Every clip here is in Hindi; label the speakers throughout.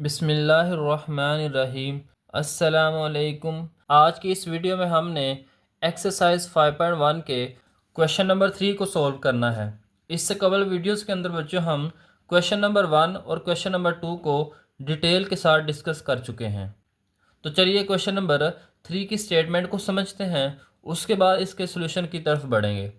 Speaker 1: बिस्मिल्लाहिर्रहमानिर्रहीम। अस्सलामुअलैकुम। आज की इस वीडियो में हमने एक्सरसाइज 5.1 के क्वेश्चन नंबर 3 को सॉल्व करना है। इससे कबल वीडियोस के अंदर बच्चों हम क्वेश्चन नंबर 1 और क्वेश्चन नंबर 2 को डिटेल के साथ डिस्कस कर चुके हैं। तो चलिए क्वेश्चन नंबर 3 की स्टेटमेंट को समझते हैं, उसके बाद इसके सोल्यूशन की तरफ बढ़ेंगे।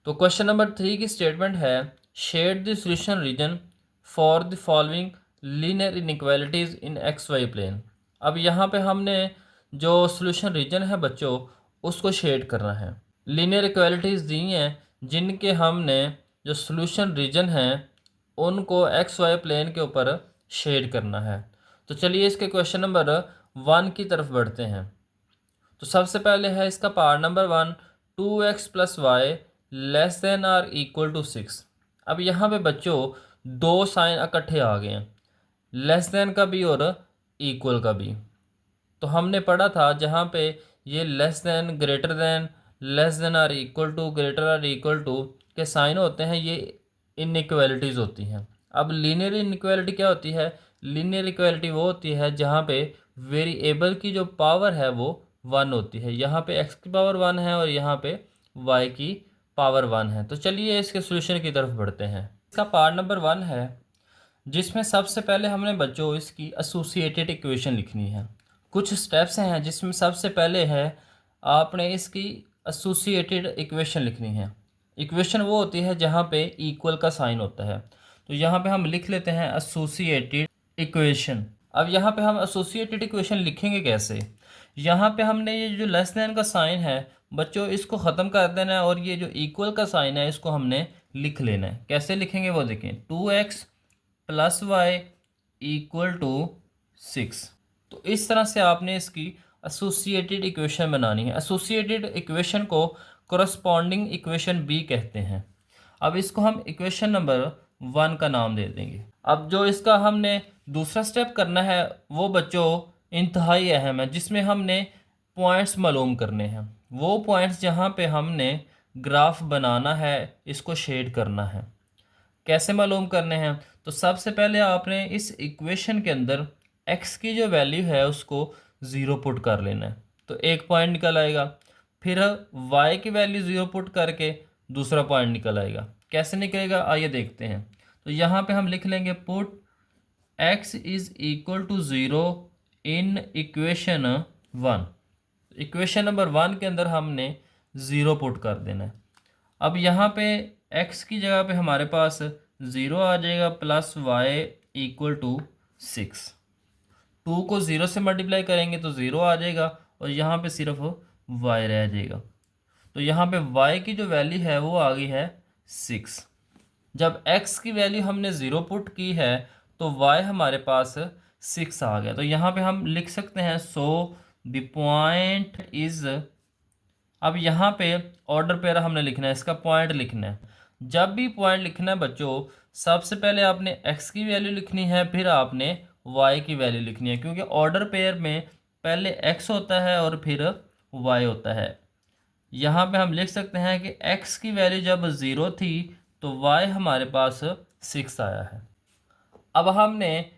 Speaker 1: तो क्वेश्चन नंबर 3 की स्टेटमेंट है, shade the solution region for the following linear inequalities in x y plane. अब यहाँ पे हमने जो सोल्यूशन रीजन है बच्चों, उसको शेड करना है। लीनियर इक्वालिटीज़ दी हैं जिनके हमने जो सोल्यूशन रीजन है उनको एक्स वाई प्लेन के ऊपर शेड करना है। तो चलिए इसके क्वेश्चन नंबर 1 की तरफ बढ़ते हैं। तो सबसे पहले है इसका part number 1, 2x+y less than or equal to 6। अब यहाँ पे बच्चों दो साइन इकट्ठे आ गए हैं, लेस देन का भी और इक्वल का भी। तो हमने पढ़ा था जहाँ पे ये less than, greater than, less than or equal to, greater or equal to के साइन होते हैं, ये इनइक्वालिटीज़ होती हैं। अब लीनियर इनइक्वालिटी क्या होती है? लीनियर इक्वालिटी वो होती है जहाँ पे वेरिएबल की जो पावर है वो 1 होती है। यहाँ पे x की पावर 1 है और यहाँ पे y की पावर 1 है। तो चलिए इसके सोल्यूशन की तरफ बढ़ते हैं। इसका पार्ट नंबर 1 है जिसमें सबसे पहले हमने बच्चों इसकी एसोसिएटेड इक्वेशन लिखनी है। कुछ स्टेप्स हैं जिसमें सबसे पहले है आपने इसकी एसोसिएटेड इक्वेशन लिखनी है। इक्वेशन वो होती है जहाँ पे इक्वल का साइन होता है। तो यहाँ पे हम लिख लेते हैं एसोसिएटेड इक्वेशन। अब यहाँ पे हम एसोसिएटेड इक्वेशन लिखेंगे कैसे? यहाँ पे हमने ये जो लेस देन का साइन है बच्चों, इसको ख़त्म कर देना है और ये जो इक्वल का साइन है इसको हमने लिख लेना है। कैसे लिखेंगे वो देखें, 2x+y इक्वल टू 6। तो इस तरह से आपने इसकी एसोसिएटेड इक्वेशन बनानी है। एसोसिएटेड इक्वेशन को कोरस्पॉन्डिंग इक्वेशन बी कहते हैं। अब इसको हम इक्वेशन नंबर 1 का नाम दे देंगे। अब जो इसका हमने दूसरा स्टेप करना है वो बच्चों इंतहाई अहम है, जिसमें हमने पॉइंट्स मालूम करने हैं। वो पॉइंट्स जहाँ पे हमने ग्राफ बनाना है, इसको शेड करना है। कैसे मालूम करने हैं? तो सबसे पहले आपने इस इक्वेशन के अंदर x की जो वैल्यू है उसको 0 पुट कर लेना है, तो एक पॉइंट निकल आएगा। फिर y की वैल्यू 0 पुट करके दूसरा पॉइंट निकल आएगा। कैसे निकलेगा आइए देखते हैं। तो यहाँ पे हम लिख लेंगे put x is equal to 0 in equation 1। Equation number 1 के अंदर हमने 0 पुट कर देना है। अब यहाँ पे x की जगह पे हमारे पास 0 आ जाएगा प्लस y इक्वल टू 6। 2 को 0 से मल्टीप्लाई करेंगे तो 0 आ जाएगा और यहाँ पे सिर्फ y रह जाएगा। तो यहाँ पे y की जो वैल्यू है वो आ गई है 6। जब x की वैल्यू हमने 0 पुट की है तो y हमारे पास 6 आ गया। तो यहाँ पे हम लिख सकते हैं सो द पॉइंट इज़। अब यहाँ पे ऑर्डर पेयर हमने लिखना है, इसका पॉइंट लिखना है। जब भी पॉइंट लिखना है बच्चों, सबसे पहले आपने x की वैल्यू लिखनी है, फिर आपने y की वैल्यू लिखनी है, क्योंकि ऑर्डर पेयर में पहले x होता है और फिर y होता है। यहाँ पे हम लिख सकते हैं कि x की वैल्यू जब 0 थी तो y हमारे पास 6 आया है। अब हमने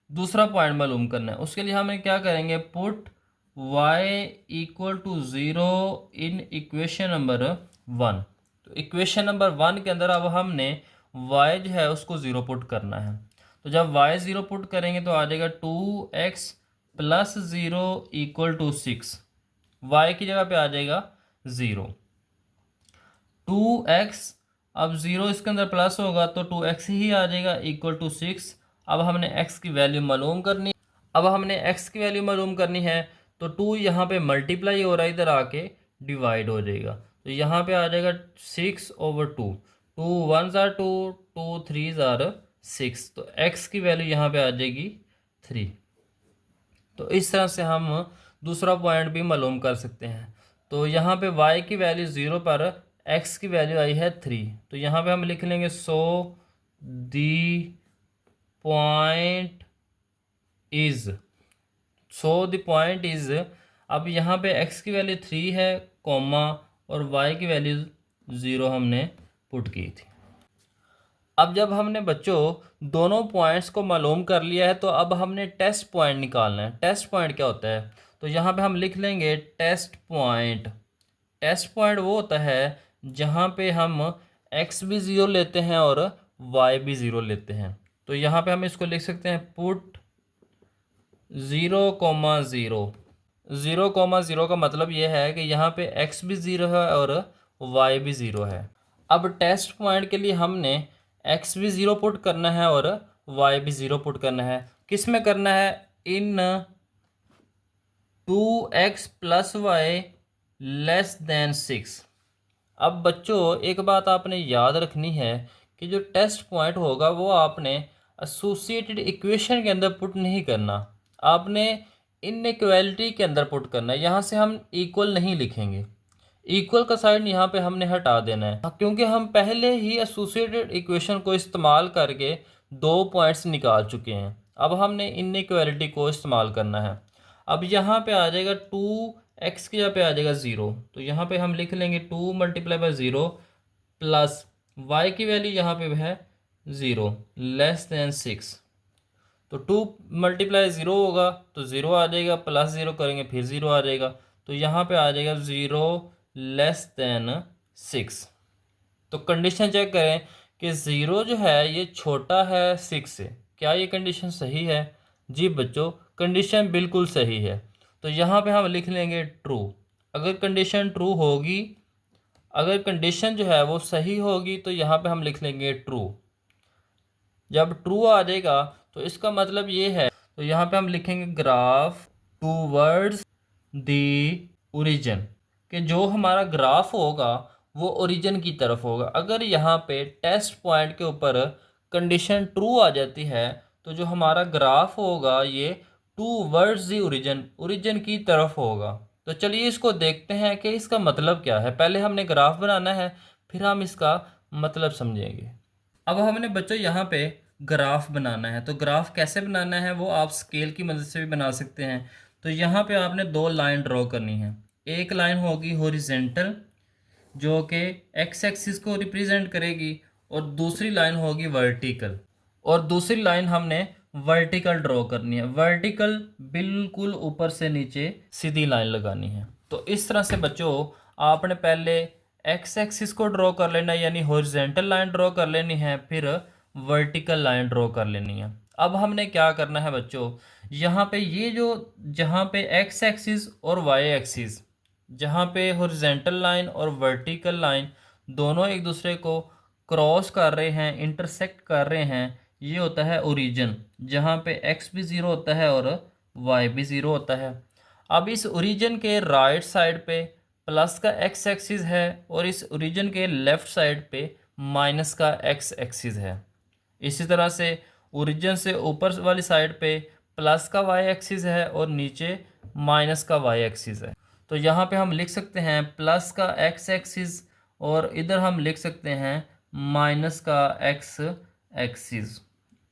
Speaker 1: दूसरा पॉइंट मालूम करना है। उसके लिए हमें क्या करेंगे, put y equal to 0 in equation number 1। तो इक्वेशन नंबर 1 के अंदर अब हमने y जो है उसको 0 पुट करना है। तो जब y 0 पुट करेंगे तो आ जाएगा 2x+0 इक्वल टू 6। y की जगह पे आ जाएगा 0। 2x, अब 0 इसके अंदर प्लस होगा तो 2x ही आ जाएगा इक्वल टू 6। अब हमने x की वैल्यू मालूम करनी। अब हमने x की वैल्यू मालूम करनी है तो 2 यहाँ पे मल्टीप्लाई हो रहा है, इधर आके डिवाइड हो जाएगा। तो यहाँ पे आ जाएगा 6/2। 2 1s are 2, 2 3s are 6। तो x की वैल्यू यहाँ पे आ जाएगी 3। तो इस तरह से हम दूसरा पॉइंट भी मालूम कर सकते हैं। तो यहाँ पे y की वैल्यू 0 पर x की वैल्यू आई है 3। तो यहाँ पे हम लिख लेंगे so the point is. So the point is. अब यहाँ पे x की वैल्यू 3 है कॉमा और y की वैल्यू 0 हमने पुट की थी। अब जब हमने बच्चों दोनों पॉइंट्स को मालूम कर लिया है तो अब हमने टेस्ट पॉइंट निकालना है। टेस्ट पॉइंट क्या होता है? तो यहाँ पे हम लिख लेंगे टेस्ट पॉइंट। टेस्ट पॉइंट वो होता है जहाँ पे हम एक्स भी ज़ीरो लेते हैं और वाई भी ज़ीरो लेते हैं। तो यहाँ पे हम इसको लिख सकते हैं पुट 0,0। 0,0 का मतलब ये है कि यहाँ पे एक्स भी ज़ीरो है और वाई भी ज़ीरो है। अब टेस्ट पॉइंट के लिए हमने एक्स भी ज़ीरो पुट करना है और वाई भी ज़ीरो पुट करना है। किस में करना है? In 2x plus y less than 6। अब बच्चों एक बात आपने याद रखनी है कि जो टेस्ट पॉइंट होगा वो आपने एसोसिएटेड इक्वेशन के अंदर पुट नहीं करना, आपने इनइक्वालिटी के अंदर पुट करना है। यहाँ से हम इक्वल नहीं लिखेंगे, इक्वल का साइन यहाँ पे हमने हटा देना है, क्योंकि हम पहले ही एसोसिएटेड इक्वेशन को इस्तेमाल करके दो पॉइंट्स निकाल चुके हैं। अब हमने इनइक्वालिटी को इस्तेमाल करना है। अब यहाँ पे आ जाएगा 2x की जगह पे आ जाएगा 0, तो यहाँ पे हम लिख लेंगे 2 मल्टीप्लाई बाई 0 प्लस y की वैल्यू यहाँ पे है 0 लेस देन 6। तो 2 मल्टीप्लाई 0 होगा तो 0 आ जाएगा, प्लस 0 करेंगे फिर 0 आ जाएगा, तो यहाँ पे आ जाएगा 0 लेस देन 6। तो कंडीशन चेक करें कि 0 जो है ये छोटा है 6 से। क्या ये कंडीशन सही है? जी बच्चों, कंडीशन बिल्कुल सही है। तो यहाँ पे हम लिख लेंगे ट्रू। अगर कंडीशन ट्रू होगी, अगर कंडीशन जो है वो सही होगी तो यहाँ पे हम लिख लेंगे ट्रू। जब ट्रू आ जाएगा तो इसका मतलब ये है, तो यहाँ पे हम लिखेंगे ग्राफ टूवर्ड्स दी ओरिजिन, कि जो हमारा ग्राफ होगा वो ओरिजिन की तरफ होगा। अगर यहाँ पे टेस्ट पॉइंट के ऊपर कंडीशन ट्रू आ जाती है तो जो हमारा ग्राफ होगा ये टूवर्ड्स दी ओरिजिन, ओरिजिन की तरफ होगा। तो चलिए इसको देखते हैं कि इसका मतलब क्या है। पहले हमने ग्राफ बनाना है, फिर हम इसका मतलब समझेंगे। अब हमने बच्चों यहाँ पे ग्राफ बनाना है, तो ग्राफ कैसे बनाना है वो आप स्केल की मदद से भी बना सकते हैं। तो यहाँ पे आपने दो लाइन ड्रॉ करनी है। एक लाइन होगी हॉरिजेंटल जो कि एक्स एक्सिस को रिप्रेजेंट करेगी, और दूसरी लाइन होगी वर्टिकल, और दूसरी लाइन हमने वर्टिकल ड्रॉ करनी है। वर्टिकल बिल्कुल ऊपर से नीचे सीधी लाइन लगानी है। तो इस तरह से बच्चों आपने पहले एक्स एक्सिस को ड्रॉ कर लेना है, यानी हॉरिजेंटल लाइन ड्रॉ कर लेनी है, फिर वर्टिकल लाइन ड्रॉ कर लेनी है। अब हमने क्या करना है बच्चों, यहाँ पे ये जो जहाँ पे एक्स एक्सिस और वाई एक्सिस, जहाँ पे हॉरिजेंटल लाइन और वर्टिकल लाइन दोनों एक दूसरे को क्रॉस कर रहे हैं, इंटरसेक्ट कर रहे हैं, ये होता है ओरिजिन, जहाँ पे एक्स भी ज़ीरो होता है और वाई भी ज़ीरो होता है। अब इस ओरिजिन के राइट साइड पे प्लस का एक्स एक्सिस है और इस ओरिजिन के लेफ़्ट साइड पे माइनस का एक्स एक्सिस है। इसी तरह से ओरिजिन से ऊपर वाली साइड पे प्लस का वाई एक्सिस है और नीचे माइनस का वाई एक्सिस है। तो यहाँ पे हम लिख सकते हैं प्लस का एक्स एक्सिस और इधर हम लिख सकते हैं माइनस का एक्स एक्सिस।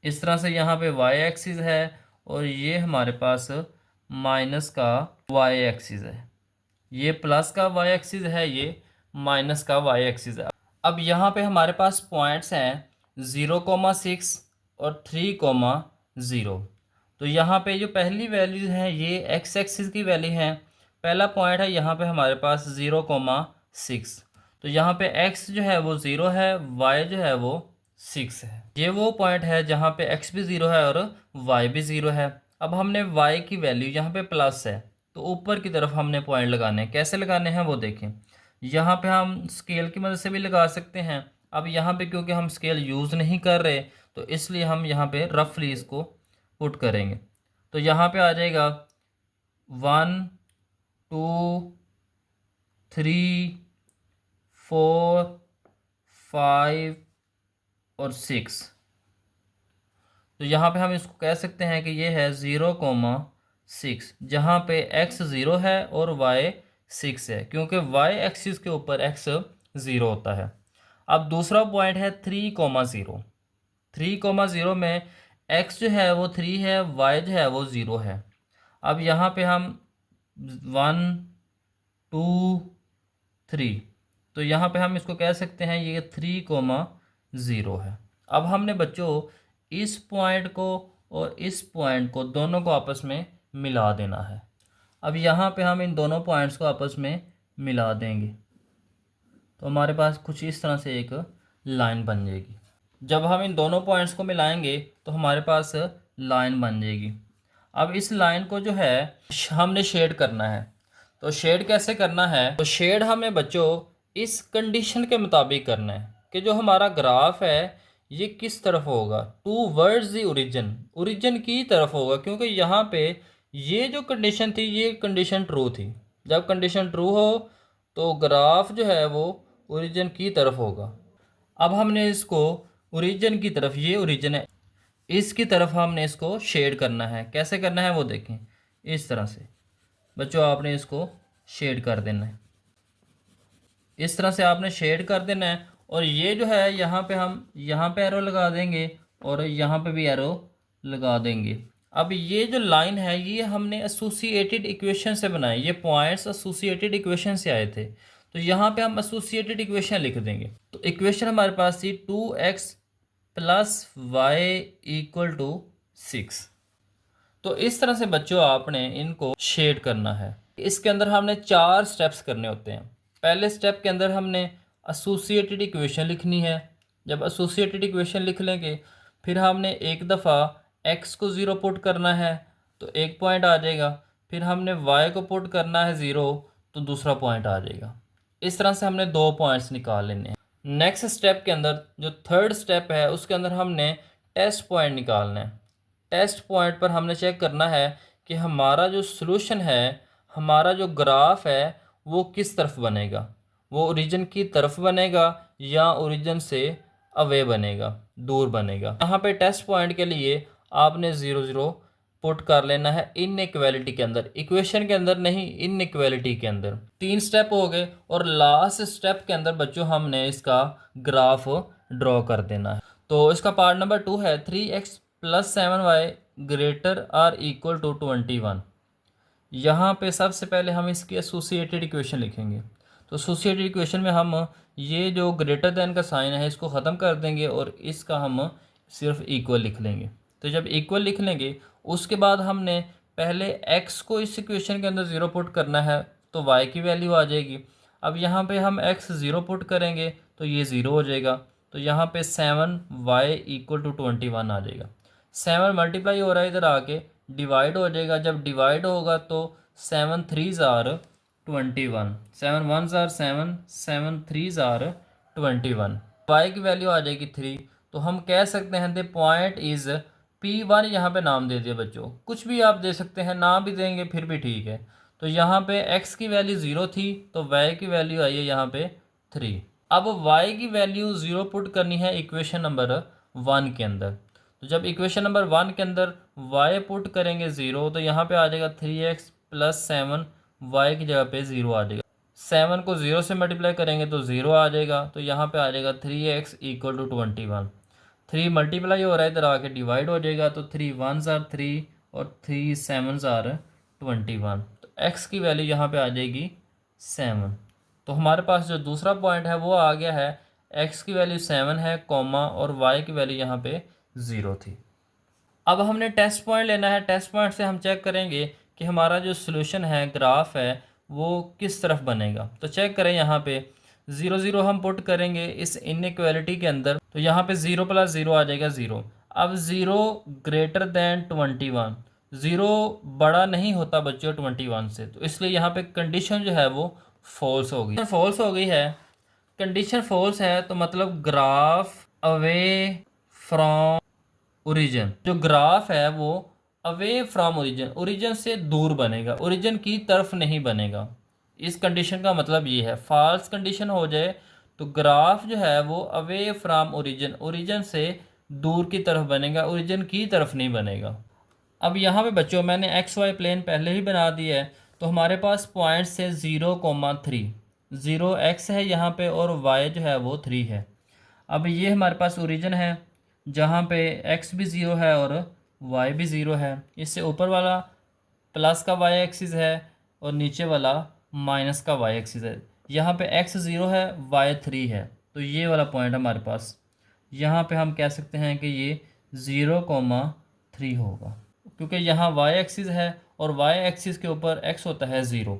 Speaker 1: इस तरह से यहाँ पे वाई एक्सिस है और ये हमारे पास माइनस का वाई एक्सिस है। ये प्लस का वाई एक्सिस है, ये माइनस का वाई एक्सिस है। अब यहाँ पे हमारे पास पॉइंट्स हैं 0,6 और 3,0। तो यहाँ पे जो पहली वैल्यूज हैं ये एक्स एक्सिस की वैल्यू हैं। पहला पॉइंट है यहाँ पे हमारे पास 0,6, तो यहाँ पे एक्स जो है वो 0 है, वाई जो है वो 6 है। ये वो पॉइंट है जहाँ पे एक्स भी 0 है और वाई भी 0 है। अब हमने वाई की वैल्यू यहाँ पे प्लस है, तो ऊपर की तरफ हमने पॉइंट लगाने हैं। कैसे लगाने हैं वो देखें। यहाँ पे हम स्केल की मदद से भी लगा सकते हैं। अब यहाँ पे क्योंकि हम स्केल यूज़ नहीं कर रहे तो इसलिए हम यहाँ पे रफली इसको पुट करेंगे। तो यहाँ पे आ जाएगा 1 2 3 4 5 और 6। तो यहाँ पे हम इसको कह सकते हैं कि ये है 0,6, जहाँ पे x 0 है और y 6 है, क्योंकि y एक्सिस के ऊपर x 0 होता है। अब दूसरा पॉइंट है 3,0। 3,0 में x जो है वो 3 है, y जो है वो 0 है। अब यहाँ पे हम 1 2 3, तो यहाँ पे हम इसको कह सकते हैं ये 3,0 है। अब हमने बच्चों इस पॉइंट को और इस पॉइंट को दोनों को आपस में मिला देना है। अब यहाँ पे हम इन दोनों पॉइंट्स को आपस में मिला देंगे तो हमारे पास कुछ इस तरह से एक लाइन बन जाएगी। जब हम इन दोनों पॉइंट्स को मिलाएंगे तो हमारे पास लाइन बन जाएगी। अब इस लाइन को जो है हमने शेड करना है। तो शेड कैसे करना है? तो शेड हमें बच्चों इस कंडीशन के मुताबिक करना है कि जो हमारा ग्राफ है ये किस तरफ होगा, towards the origin, origin की तरफ होगा। क्योंकि यहाँ पे ये जो कंडीशन थी ये कंडीशन ट्रू थी। जब कंडीशन ट्रू हो तो ग्राफ जो है वो ओरिजिन की तरफ होगा। अब हमने इसको ओरिजिन की तरफ, ये ओरिजिन है, इसकी तरफ हमने इसको शेड करना है। कैसे करना है वो देखें, इस तरह से बच्चों आपने इसको शेड कर देना है। इस तरह से आपने शेड कर देना है। और ये जो है यहाँ पे हम यहाँ पे एरो लगा देंगे और यहाँ पे भी एरो लगा देंगे। अब ये जो लाइन है ये हमने एसोसिएटेड इक्वेशन से बनाई, ये पॉइंट्स एसोसिएटेड इक्वेशन से आए थे। तो यहाँ पे हम एसोसिएटेड इक्वेशन लिख देंगे। तो इक्वेशन हमारे पास थी 2x + y = 6। तो इस तरह से बच्चों आपने इनको शेड करना है। इसके अंदर हमने 4 स्टेप्स करने होते हैं। पहले स्टेप के अंदर हमने एसोसिएटेड इक्वेशन लिखनी है। जब एसोसिएटेड इक्वेशन लिख लेंगे फिर हमने एक दफ़ा x को 0 पुट करना है तो एक पॉइंट आ जाएगा। फिर हमने y को पुट करना है 0 तो दूसरा पॉइंट आ जाएगा। इस तरह से हमने 2 पॉइंट्स निकाल लेने हैं। नेक्स्ट स्टेप के अंदर जो थर्ड स्टेप है उसके अंदर हमने टेस्ट पॉइंट निकालना है। टेस्ट पॉइंट पर हमने चेक करना है कि हमारा जो सॉल्यूशन है, हमारा जो ग्राफ है वो किस तरफ बनेगा, वो ओरिजिन की तरफ बनेगा या ओरिजिन से अवे बनेगा, दूर बनेगा। यहाँ पे टेस्ट पॉइंट के लिए आपने 0 0 पुट कर लेना है इनइक्वालिटी के अंदर, इक्वेशन के अंदर नहीं, इनइक्वालिटी के अंदर। 3 स्टेप हो गए और लास्ट स्टेप के अंदर बच्चों हमने इसका ग्राफ ड्रॉ कर देना है। तो इसका पार्ट नंबर 2 है 3x + 7y ≥ 21। यहाँ पे सबसे पहले हम इसकी एसोसिएटेड इक्वेशन लिखेंगे। तो एसोसिएटेड इक्वेशन में हम ये जो ग्रेटर देन का साइन है इसको ख़त्म कर देंगे और इसका हम सिर्फ इक्वल लिख लेंगे। तो जब इक्वल लिख लेंगे उसके बाद हमने पहले x को इस इक्वेशन के अंदर 0 पुट करना है तो y की वैल्यू आ जाएगी। अब यहाँ पे हम x 0 पुट करेंगे तो ये 0 हो जाएगा। तो यहाँ पे 7y = 21 आ जाएगा। 7 मल्टीप्लाई हो रहा है, इधर आके डिवाइड हो जाएगा। जब डिवाइड होगा तो 7 3s are 21, 7 1s are 7, 7 3s are 21। y की वैल्यू आ जाएगी 3। तो हम कह सकते हैं द पॉइंट इज़ P1। यहाँ पे नाम दे दिया बच्चों, कुछ भी आप दे सकते हैं, नाम भी देंगे फिर भी ठीक है। तो यहाँ पे x की वैल्यू 0 थी तो y की वैल्यू आई है यहाँ पे 3। अब y की वैल्यू 0 पुट करनी है इक्वेशन नंबर 1 के अंदर। तो जब इक्वेशन नंबर 1 के अंदर y पुट करेंगे 0 तो यहाँ पे आ जाएगा 3x + 7, y की जगह पे 0 आ जाएगा। 7 को 0 से मल्टीप्लाई करेंगे तो 0 आ जाएगा। तो यहाँ पे आ जाएगा 3x = 21। 3 मल्टीप्लाई हो रहा है, इधर आके डिवाइड हो जाएगा। तो 3 1s are 3 और 3 7s are 21। तो x की वैल्यू यहाँ पे आ जाएगी 7। तो हमारे पास जो दूसरा पॉइंट है वो आ गया है, x की वैल्यू 7 है कॉमा और y की वैल्यू यहाँ पे 0 थी। अब हमने टेस्ट पॉइंट लेना है। टेस्ट पॉइंट से हम चेक करेंगे कि हमारा जो सॉल्यूशन है, ग्राफ है, वो किस तरफ बनेगा। तो चेक करें, यहाँ पे 0 0 हम पुट करेंगे इस इनइक्वालिटी के अंदर तो यहाँ पे 0 + 0 आ जाएगा 0। अब 0 ग्रेटर दैन 21, 0 बड़ा नहीं होता बच्चों 21 से, तो इसलिए यहाँ पे कंडीशन जो है वो फॉल्स हो गई। फॉल्स हो गई है, कंडीशन फॉल्स है तो मतलब ग्राफ अवे फ्रॉम ओरिजिन, जो ग्राफ है वो अवे फ्रॉम ओरिजिन, ओरिजिन से दूर बनेगा, ओरिजिन की तरफ नहीं बनेगा। इस कंडीशन का मतलब ये है। फॉल्स कंडीशन हो जाए तो ग्राफ जो है वो अवे फ्रॉम ओरिजिन, ओरिजिन से दूर की तरफ बनेगा, ओरिजिन की तरफ नहीं बनेगा। अब यहाँ पे बच्चों मैंने एक्स वाई प्लेन पहले ही बना दिया है। तो हमारे पास पॉइंट्स है 0,3, 0 x है यहाँ पे और y जो है वो 3 है। अब ये हमारे पास ओरिजिन है जहाँ पे x भी 0 है और y भी 0 है। इससे ऊपर वाला प्लस का y एक्सिस है और नीचे वाला माइनस का y एक्सिस है। यहाँ पे x 0 है, y 3 है, तो ये वाला पॉइंट हमारे पास यहाँ पे हम कह सकते हैं कि ये 0,3 होगा, क्योंकि यहाँ वाई एक्सिस है और वाई एक्सिस के ऊपर एक्स होता है 0।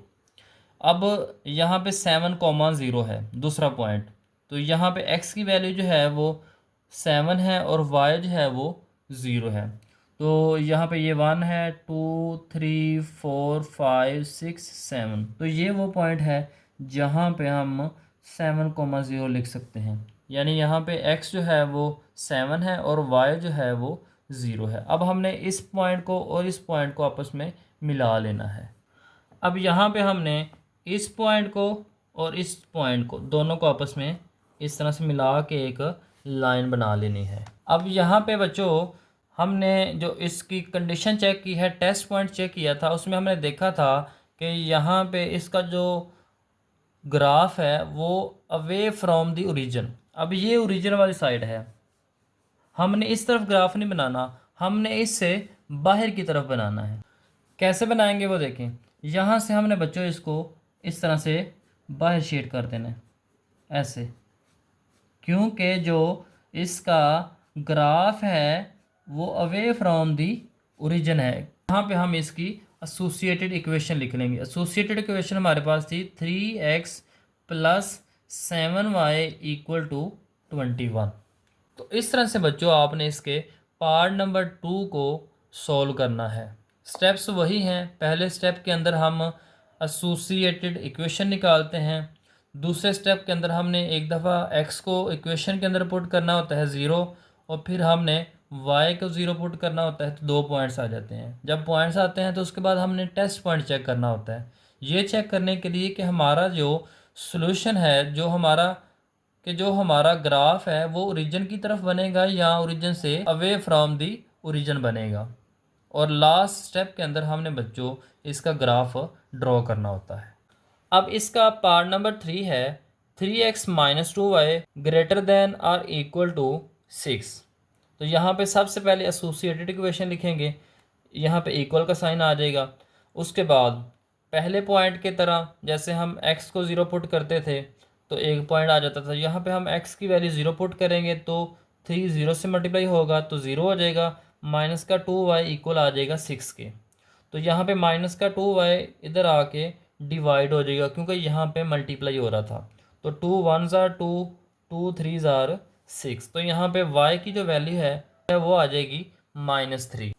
Speaker 1: अब यहाँ पे 7,0 है दूसरा पॉइंट, तो यहाँ पे एक्स की वैल्यू जो है वो 7 है और वाई जो है वो 0 है। तो यहाँ पे ये 1 है, 2 3 4 5 6 7, तो ये वो पॉइंट है जहाँ पे हम 7,0 लिख सकते हैं। यानी यहाँ पे x जो है वो 7 है और y जो है वो 0 है। अब हमने इस पॉइंट को और इस पॉइंट को आपस में मिला लेना है। अब यहाँ पे हमने इस पॉइंट को और इस पॉइंट को दोनों को आपस में इस तरह से मिला के एक लाइन बना लेनी है। अब यहाँ पे बच्चों हमने जो इसकी कंडीशन चेक की है, टेस्ट पॉइंट चेक किया था, उसमें हमने देखा था कि यहाँ पे इसका जो ग्राफ है वो अवे फ्रॉम द ओरिजिन। अब ये ओरिजिन वाली साइड है, हमने इस तरफ ग्राफ नहीं बनाना, हमने इससे बाहर की तरफ बनाना है। कैसे बनाएंगे वो देखें। यहाँ से हमने बच्चों इसको इस तरह से बाहर शेड कर देना है ऐसे, क्योंकि जो इसका ग्राफ है वो अवे फ्रॉम दी ओरिजिन है। यहाँ पे हम इसकी एसोसिएटेड इक्वेशन लिख लेंगे। एसोसिएटेड इक्वेशन हमारे पास थी 3x plus 7y equal to 21। तो इस तरह से बच्चों आपने इसके पार्ट नंबर 2 को सॉल्व करना है। स्टेप्स वही हैं। पहले स्टेप के अंदर हम एसोसिएटेड इक्वेशन निकालते हैं, दूसरे स्टेप के अंदर हमने एक दफ़ा x को इक्वेशन के अंदर पुट करना होता है 0, और फिर हमने y को 0 पुट करना होता है, तो 2 पॉइंट्स आ जाते हैं। जब पॉइंट्स आते हैं तो उसके बाद हमने टेस्ट पॉइंट चेक करना होता है। ये चेक करने के लिए कि हमारा जो सॉल्यूशन है, जो हमारा ग्राफ है वो ओरिजिन की तरफ बनेगा या ओरिजिन से अवे फ्रॉम दी ओरिजिन बनेगा। और लास्ट स्टेप के अंदर हमने बच्चों इसका ग्राफ ड्रॉ करना होता है। अब इसका पार्ट नंबर 3 है 3x minus 2y greater than or equal to 6। तो यहाँ पे सबसे पहले एसोसिएटेड इक्वेशन लिखेंगे, यहाँ पे इक्वल का साइन आ जाएगा। उसके बाद पहले पॉइंट के तरह जैसे हम x को 0 पुट करते थे तो एक पॉइंट आ जाता था, यहाँ पे हम x की वैल्यू 0 पुट करेंगे तो 3 0 से मल्टीप्लाई होगा तो 0 हो जाएगा, माइनस का 2y इक्वल आ जाएगा 6 के। तो यहाँ पे माइनस का 2y इधर आके डिवाइड हो जाएगा, क्योंकि यहाँ पे मल्टीप्लाई हो रहा था। तो 2 1s are 2, 2 3s are 6। तो यहाँ पे y की जो वैल्यू है वो आ जाएगी -3।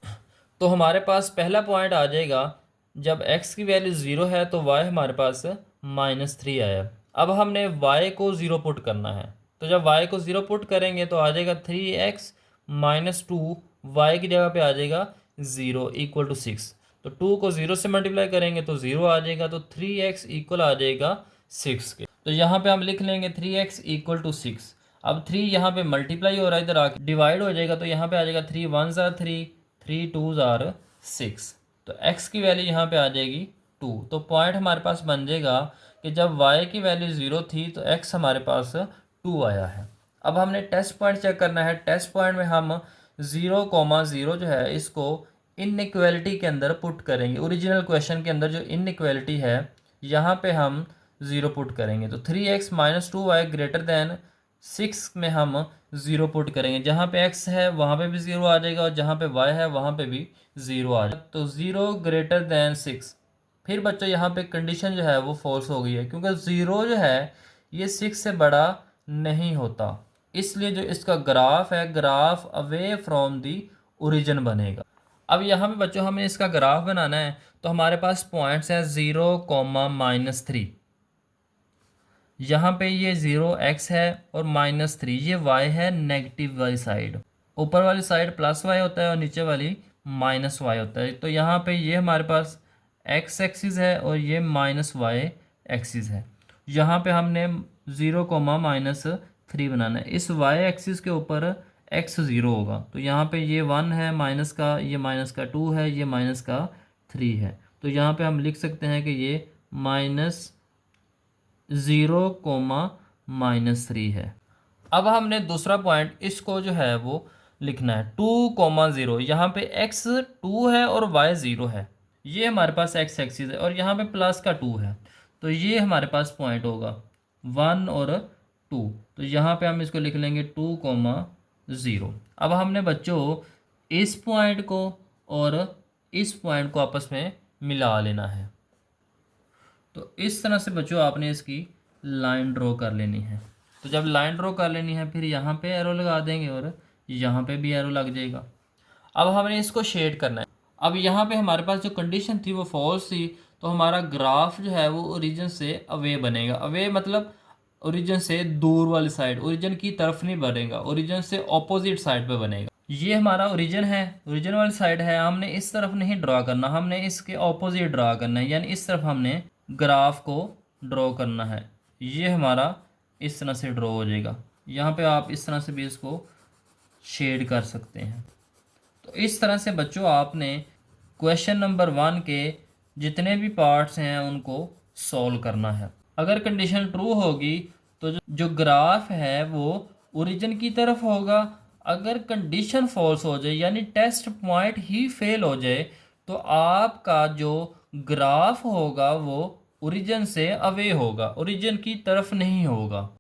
Speaker 1: तो हमारे पास पहला पॉइंट आ जाएगा, जब x की वैल्यू 0 है तो y हमारे पास -3 आया। अब हमने y को 0 पुट करना है, तो जब y को 0 पुट करेंगे तो आ जाएगा 3x माइनस 2, y की जगह पे आ जाएगा 0 इक्वल टू 6। तो 2 को 0 से मल्टीप्लाई करेंगे तो 0 आ जाएगा, तो 3x इक्वल आ जाएगा 6 के। तो यहाँ पे हम लिख लेंगे 3x इक्वल टू 6। अब 3 यहाँ पे मल्टीप्लाई हो रहा है, इधर आके डिवाइड हो जाएगा, तो यहाँ पे आ जाएगा 3 1s are 3, 3 2s are 6। तो x की वैल्यू यहाँ पे आ जाएगी 2। तो पॉइंट हमारे पास बन जाएगा कि जब y की वैल्यू 0 थी तो x हमारे पास 2 आया है। अब हमने टेस्ट पॉइंट चेक करना है। टेस्ट पॉइंट में हम 0,0 जो है इसको इनइक्वालिटी के अंदर पुट करेंगे। ओरिजिनल क्वेश्चन के अंदर जो इनइक्वालिटी है यहाँ पे हम 0 पुट करेंगे, तो 3x minus 2y greater than 6 में हम 0 पुट करेंगे। जहाँ पे x है वहाँ पे भी 0 आ जाएगा और जहाँ पे y है वहाँ पे भी 0 आ जाएगा। तो 0 ग्रेटर दैन 6। फिर बच्चों यहाँ पे कंडीशन जो है वो फॉल्स हो गई है, क्योंकि 0 जो है ये 6 से बड़ा नहीं होता, इसलिए जो इसका ग्राफ है graph away from the origin बनेगा। अब यहाँ पे बच्चों हमें इसका ग्राफ बनाना है, तो हमारे पास पॉइंट्स हैं 0,-3। यहाँ पे ये 0x है और -3 ये y है नेगेटिव वाली साइड। ऊपर वाली साइड प्लस y होता है और नीचे वाली -y होता है। तो यहाँ पे ये हमारे पास x एक्सिस है और ये -y एक्सिस है। यहाँ पे हमने 0,-3 बनाना है। इस y एक्सिस के ऊपर x 0 होगा, तो यहाँ पे ये 1 है माइनस का, ये माइनस का 2 है, ये माइनस का 3 है। तो यहाँ पे हम लिख सकते हैं कि ये -0,-3 है। अब हमने दूसरा पॉइंट इसको जो है वो लिखना है 2,0। यहाँ पे x 2 है और y 0 है, ये हमारे पास x एक्सिस है, और यहाँ पे प्लस का 2 है, तो ये हमारे पास पॉइंट होगा 1 और 2। तो यहाँ पे हम इसको लिख लेंगे 2,0। ज़ीरो। अब हमने बच्चों इस पॉइंट को और इस पॉइंट को आपस में मिला लेना है। तो इस तरह से बच्चों आपने इसकी लाइन ड्रॉ कर लेनी है। तो जब लाइन ड्रॉ कर लेनी है फिर यहाँ पे एरो लगा देंगे और यहाँ पे भी एरो लग जाएगा। अब हमने इसको शेड करना है। अब यहाँ पे हमारे पास जो कंडीशन थी वो फॉल्स थी, तो हमारा ग्राफ जो है वो ओरिजिन से अवे बनेगा। अवे मतलब ओरिजिन से दूर वाली साइड, ओरिजिन की तरफ नहीं बनेगा, ओरिजिन से ऑपोजिट साइड पे बनेगा। ये हमारा ओरिजिन है, ओरिजिन वाली साइड है। हमने इस तरफ नहीं ड्रा करना, हमने इसके ऑपोजिट ड्रा करना है, यानी इस तरफ हमने ग्राफ को ड्रॉ करना है। ये हमारा इस तरह से ड्रॉ हो जाएगा। यहाँ पे आप इस तरह से भी इसको शेड कर सकते हैं। तो इस तरह से बच्चों आपने क्वेश्चन नंबर 1 के जितने भी पार्ट्स हैं उनको सॉल्व करना है। अगर कंडीशन ट्रू होगी तो जो ग्राफ है वो ओरिजिन की तरफ होगा। अगर कंडीशन फॉल्स हो जाए यानी टेस्ट पॉइंट ही फेल हो जाए तो आपका जो ग्राफ होगा वो ओरिजिन से अवे होगा, ओरिजिन की तरफ नहीं होगा।